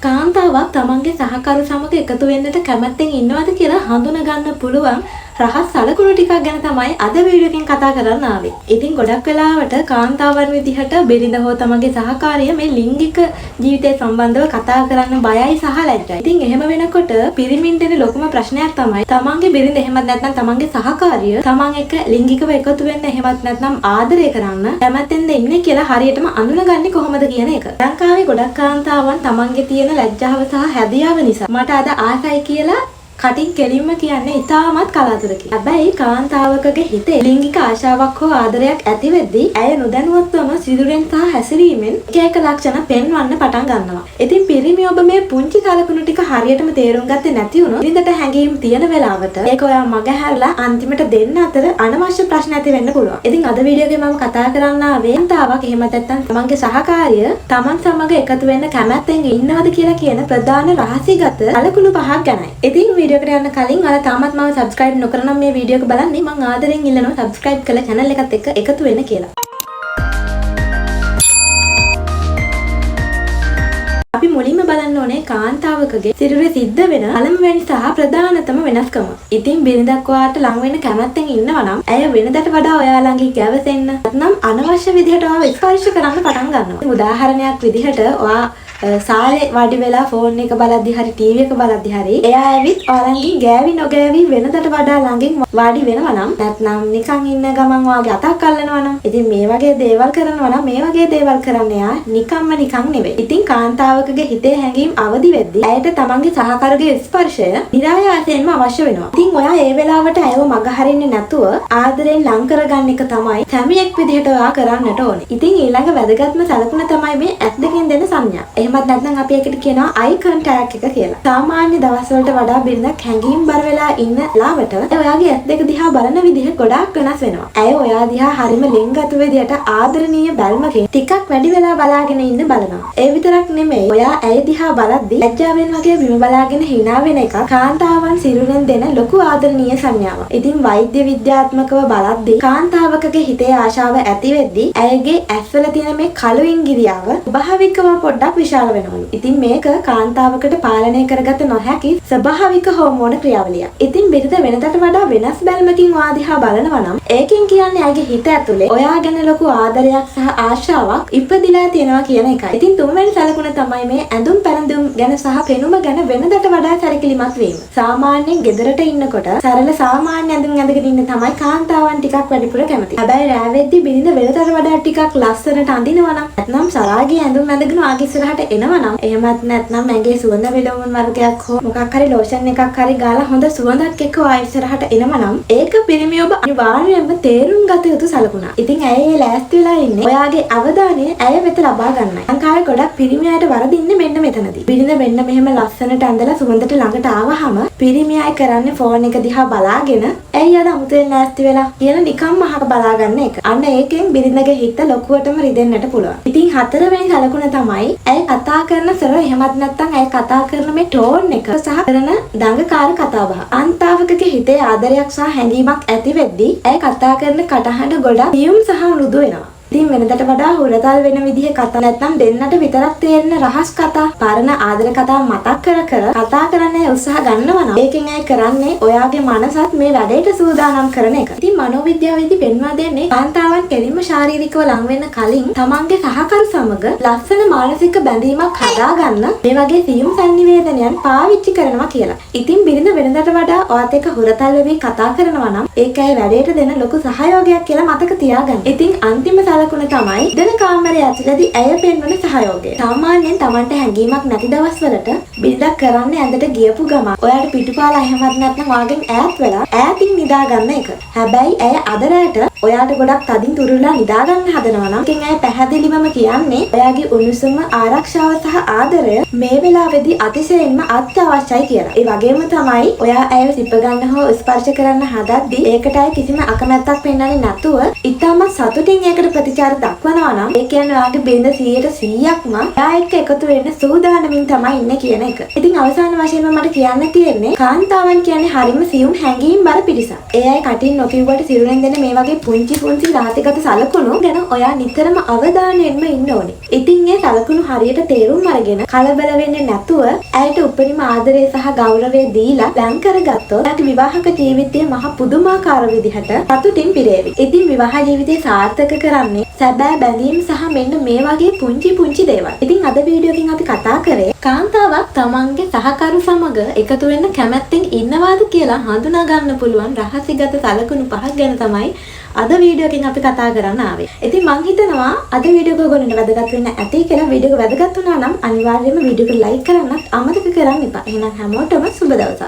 කාන්තාවක් තමන්ගේ සහකරු සමග එකතු වෙන්නට කැමැත්තෙන් ඉන්නවද කියලා හඳුනා ගන්න පුළුවන් රහස් සලකුණු ටිකක් ගැන තමයි අද වීඩියෝ එකෙන් කතා කරන්න ආවේ. ඉතින් ගොඩක් වෙලාවට කාන්තාවන් විදිහට බිරිඳ හෝ තමන්ගේ සහකාරිය මේ ලිංගික ජීවිතය සම්බන්ධව කතා කරන්න බයයි සහ ලැජ්ජයි. ඉතින් එහෙම වෙනකොට පිරිමින්ට එන ලොකුම ප්‍රශ්නයක් තමයි තමන්ගේ බිරිඳ එහෙමත් නැත්නම් තමන්ගේ සහකාරිය තමන් එක්ක ලිංගිකව එකතු වෙන්න එහෙමත් නැත්නම් ආදරය කරන්න කැමැත්තෙන්ද ඉන්නේ කියලා හරියටම අඳුනගන්නේ කොහොමද කියන එක. ලංකාවේ ගොඩක් කාන්තාවන් තමන්ගේ තියෙන ලැජ්ජාව සහ හැදියාව නිසා මට අද ආසයි කියලා කටින් කෙලින්ම කියන්නේ ඉතාමත් කලාතුරකින්. හැබැයි කාන්තාවකගේ හිතේ ලිංගික ආශාවක් හෝ ආදරයක් ඇති වෙද්දී ඇය නොදැනුවත්වම සිදුරෙන් සහ හැසිරීමෙන් එක ලක්ෂණ පෙන්වන්න පටන් ගන්නවා. ඉතින් පිරිමි ඔබ මේ පුංචි කලකුණු ටික හරියටම තේරුම් ගත්තේ නැති වුණොත් බිරිඳට හැංගීම් තියෙන වෙලාවට ඒක ඔයා මගහැරලා අන්තිමට දෙන්න අතර අනවශ්‍ය ප්‍රශ්න ඇති වෙන්න පුළුවන්. ඉතින් අද වීඩියෝ එකේ මම කතා කරන්න ආවේ කාන්තාවක් එහෙම නැත්නම් තමන්ගේ සහකාරිය තමන් සමග එකතු වෙන්න කැමැත්තෙන් ඉන්නවද කියලා කියන ප්‍රධාන රහසිගත කලකුණු පහක් ගැනයි. ඉතින් වීඩියෝ එකට යන්න කලින් ඔයාලා තාමත් මම subscribe නොකරනම් මේ වීඩියෝ එක බලන්නේ මම ආදරෙන් ඉල්ලනවා subscribe කරලා channel එකත් එක්ක එකතු වෙන්න කියලා. අපි මුලින්ම බලන්න ඕනේ කාන්තාවකගේ සිරුරේ සිද්ධ වෙන පළමුවෙනි සහ ප්‍රධානතම වෙනස්කම. ඉතින් බිරිඳක් ඔයාට ලං වෙන්න කැමැත්තෙන් ඉන්නවා නම් ඇය වෙනදට වඩා ඔයා ළඟින් ගැවසෙන්න නැත්නම් අනවශ්‍ය විදිහට ඔයාව ස්පර්ශ කරන්න පටන් ගන්නවා. උදාහරණයක් විදිහට ඔයා සාලේ වාඩි වෙලා ෆෝන් එක බලද්දි හරි ටීවී එක බලද්දි හරි එයා ඇවිත් ඔයාලගෙන් ගෑවි නොගෑවි වෙනදට වඩා ළඟින් වාඩි වෙනවා නම් නැත්නම් නිකන් ඉන්න ගමන් ඔයාගේ අතක් අල්ලනවා නම් ඉතින් මේ වගේ දේවල් කරනවා නම් මේ වගේ දේවල් කරන්න එයා නිකම්ම නිකන් නෙවෙයි. ඉතින් කාන්තාවකගේ හිතේ හැඟීම් අවදි වෙද්දී ඇයට තමන්ගේ සහකරුගේ ස්පර්ශය නිරායාසයෙන්ම අවශ්‍ය වෙනවා. ඉතින් ඔයා ඒ වෙලාවට ඇයව මගහරින්නේ නැතුව ආදරෙන් ලං කරගන්න එක තමයි සැමියෙක් විදිහට ඔයා කරන්නට ඕනේ. ඉතින් ඊළඟ වැදගත්ම සලකුණ තමයි මේ ඇස් දෙකෙන් දෙන සංඥා. එහෙමත් නැත්නම් අපි ඒකට කියනවා අයි කන්ටැක්ට් එක කියලා. සාමාන්‍ය දවස්වලට වඩා බිරිඳක් හැංගීම් බර වෙලා ඉන්න ලාවට ඔයාගේ ඇස් දෙක දිහා බලන විදිහ ගොඩාක් වෙනස් වෙනවා. ඇය ඔයා දිහා හරිම ලිංගගත විදිහට ආදරණීය බැල්මකින් ටිකක් වැඩි වෙලා බලාගෙන ඉන්න බලනවා. ඒ විතරක් නෙමෙයි ඔයා ඇය දිහා බලද්දී ලැජ්ජාවෙන් වගේ බිම බලාගෙන hina වෙන එක කාන්තාවන් සිරුරෙන් දෙන ලොකු ආදරණීය සංඥාවක්. ඉතින් වෛද්‍ය විද්‍යාත්මකව බලද්දී කාන්තාවකගේ හිතේ ආශාව ඇති වෙද්දී ඇයගේ ඇස්වල තියෙන මේ කළු ඉංගිරියාව ස්වභාවිකව පොඩ්ඩක් විශාල වෙනවලු. ඉතින් මේක කාන්තාවකට පාලනය කරගත නොහැකි ස්වභාවික හෝමෝන ක්‍රියාවලියක්. ඉතින් බිරිඳ වෙනදට වඩා වෙනස් බැල්මකින් ඔයා දිහා බලනවා නම් ඒකෙන් කියන්නේ ඇගේ හිත ඇතුලේ ඔයා ගැන ලොකු ආදරයක් සහ ආශාවක් ඉපදිලා තියෙනවා කියන එකයි. ඉතින් තුන්වෙනි සලකුණ තමයි මේ ඇඳුම් පැළඳුම් ගැන සහ පෙනුම ගැන වෙනදට වඩා සැලකිලිමත් වීම. සාමාන්‍යයෙන් ගෙදරට ඉන්නකොට සරල සාමාන්‍ය ඇඳුම් ඇඳගෙන ඉන්න තමයි කාන්තාවන් ටිකක් වැඩිපුර කැමති. හැබැයි රෑ වෙද්දී බිරිඳ වෙනදට වඩා ටිකක් ලස්සනට අඳිනවා නම් නැත්නම් සරාගේ ඇඳුම් ඇඳගෙන ආගේ ඉස්සරහට එනවා නම් එහෙමත් නැත්නම් ඇඟේ සුවඳ විලවුන් වර්ගයක් හෝ මොකක් හරි ලෝෂන් එකක් හරි ගාලා හොඳ සුවඳක් එක්ක ආයෙ ඉස්සරහට එනවා නම් ඒක පිරිමි ඔබ අනිවාර්යයෙන්ම තේරුම් ගත යුතු සලකුණක්. ඉතින් ඇය ඒ ලෑස්ති වෙලා ඉන්නේ ඔයාගේ අවධානය ඇය වෙත ලබා ගන්නයි. ලංකාවේ ගොඩක් පිරිමි අයට වරදින්නේ මෙන්න මෙතනදී. බිරිඳ මෙන්න මෙහෙම ලස්සනට ඇඳලා සුවඳට ළඟට ආවහම පිරිමි අය කරන්නේ ෆෝන් එක දිහා බලාගෙන ඇයි අද අමුතුවෙන් ලෑස්ති වෙලා කියලා නිකම්ම අහක බලාගන්න එක. අන්න ඒකෙන් බිරිඳගේ හිත ලොකුවටම රිදෙන්නට පුළුවන්. ඉතින් හතරවෙනි සලකුණ තමයි ඇය කතා කරන සර එහෙමත් නැත්නම් ඇය කතා කරන මේ ටෝන් එක සහ කරන දඟකාර කතාබහ. කාන්තාවකගේ හිතේ ආදරයක් සහ හැඟීමක් ඇති වෙද්දී ඇය කතා කරන කටහඬ ගොඩක් සියුම් සහ මෘදු වෙනවා. ඉතින් වෙනදට වඩා හුරතල් වෙන විදිහේ කතා නැත්නම් දෙන්නට විතරක් තේරෙන රහස් කතා, පරණ ආදර කතා මතක් කර කතා කරන්න උත්සාහ ගන්නවා නම් ඒකෙන් ඇය කරන්නේ ඔයාගේ මනසත් මේ වැඩේට සූදානම් කරන එක. ඉතින් මනෝවිද්‍යාවේදී පෙන්වා දෙන්නේ කාන්තාවන් කෙලින්ම ශාරීරිකව ලං වෙන්න කලින් තමන්ගේ සහකරු සමග ලස්සන මානසික බැඳීමක් හදාගන්න මේ වගේ සියුම් සංනිවේදනයන් පාවිච්චි කරනවා කියලා. ඉතින් බිරිඳ වෙනදට වඩා ඔයත් එක්ක හුරතල් වෙවි කතා කරනවා නම් ඒක ඇය වැඩේට දෙන ලොකු සහයෝගයක් කියලා මතක තියාගන්න. ඉතින් අන්තිම සලකුණ තමයි දෙන කාමරය ඇතුළතදී ඇය පෙන්වන සහයෝගය. සාමාන්‍යයෙන් Tamanට හැඟීමක් නැති දවස්වලට බිරිඳක් කරන්නේ ඇඳට ගියපු ගමන් ඔයාට පිටුපාලා එහෙමත් නැත්නම් ඔයාගෙන් ඈත් වෙලා ඈතින් නිදා ගන්න එක. හැබැයි ඇය අදරයට ඔයාට ගොඩක් තදින් තුරුලා නිදා ගන්න හදනවා නම් ඒකෙන් ඇය පැහැදිලිවම කියන්නේ ඔයාගේ උණුසුම ආරක්ෂාව සහ ආදරය මේ වෙලාවේදී අතිශයින්ම අත්‍යවශ්‍යයි කියලා. ඒ වගේම තමයි ඔයා ඇයව සිප ගන්න හෝ ස්පර්ශ කරන්න හදද්දී ඒකට ඇය කිසිම අකමැත්තක් පෙන්වන්නේ නැතුව ඉතාමත් සතුටින් ඒකට ප්‍රතිචාර දක්වනවා නම් ඒ කියන්නේ ඔයාගේ බිරිඳ 100%ක්ම එයා එක්ක එකතු වෙන්න සූදානමින් තමයි ඉන්නේ කියන එක. ඉතින් අවසාන වශයෙන්ම මට කියන්න තියෙන්නේ කාන්තාවන් කියන්නේ හරිම සියුම් හැඟීම් බර පිරිසක්. ඒ අය කටින් නොකියුවට සිරුරෙන් දෙන මේ වගේ පුංචි රහසිගත සලකුණු ගැන ඔයා නිතරම අවධානයෙන්ම ඉන්න ඕනේ. ඉතින් මේ සලකුණු හරියට තේරුම් අරගෙන කලබල වෙන්නේ නැතුව ඇයට උපරිම ආදරය සහ ගෞරවය දීලා ලං කරගත්තොත් එයාගේ විවාහක ජීවිතය මහ පුදුමාකාර විදිහට සතුටින් පිරේවි. ඉතින් විවාහ ජීවිතය සාර්ථක කරන්නේ සැබෑ බැඳීම් සහ මෙන්න මේ වගේ පුංචි දේවල්. ඉතින් අද වීඩියෝ එකකින් අපි කතා කරේ කාන්තාවක් තමන්ගේ සහකරු සමග එකතු වෙන්න කැමැත්තෙන් ඉන්නවාද කියලා හඳුනා ගන්න පුළුවන් රහසිගත සලකුණු 5ක් ගැන තමයි අද වීඩියෝ එකකින් අපි කතා කරන්න ආවේ. ඉතින් මම හිතනවා අද වීඩියෝ එක ඔයගොල්ලන්ට වැදගත් වෙන්න ඇති කියලා. වීඩියෝ එක වැදගත් වුණා නම් අනිවාර්යයෙන්ම වීඩියෝ එක ලයික් කරන්නත් අමතක කරන්න එපා. එහෙනම් හැමෝටම සුබ දවසක්.